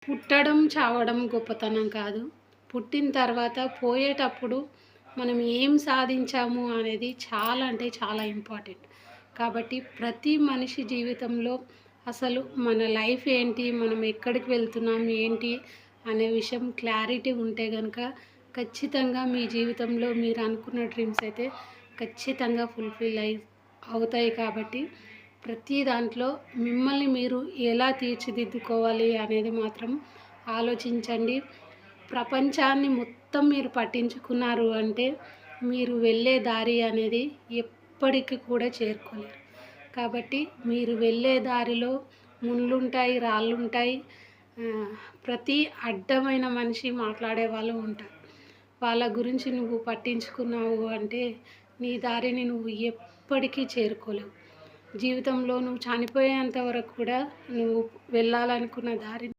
పుట్టడం, చావడం గొప్పతనం కాదు. పుట్టిన తర్వాత పోయేటప్పుడు మనం ఏం సాధించాము అనేది చాలా అంటే చాలా ఇంపార్టెంట్. కాబట్టి ప్రతి మనిషి జీవితంలో అసలు మన లైఫ్ ఏంటి? మనం ఎక్కడికి వెళ్తున్నాం? ఏంటి? అనే విషయం క్లారిటీ ఉంటే గనక ఖచ్చితంగా మీ జీవితంలో మీరు అనుకున్న డ్రీమ్స్ అయితే ఖచ్చితంగా అవుతాయి. కాబట్టి ప్రతి దాంట్లో మిమ్మల్ని మీరు ఎలా తీర్చిదిద్దుకోవాలి అనేది మాత్రం ఆలోచించండి. ప్రపంచాన్ని మొత్తం మీరు పట్టించుకున్నారు అంటే మీరు వెళ్ళే దారి అనేది ఎప్పటికి కూడా చేరుకోలేరు. కాబట్టి మీరు వెళ్ళే దారిలో ముళ్ళుంటాయి, రాళ్ళుంటాయి. ప్రతి అడ్డమైన మనిషి మాట్లాడే వాళ్ళు ఉంటారు. వాళ్ళ గురించి నువ్వు పట్టించుకున్నావు అంటే నీ దారిని నువ్వు ఎప్పటికీ చేరుకోలేవు. జీవితంలో నువ్వు చనిపోయేంత వరకు కూడా నువ్వు వెళ్ళాలనుకున్న దారిని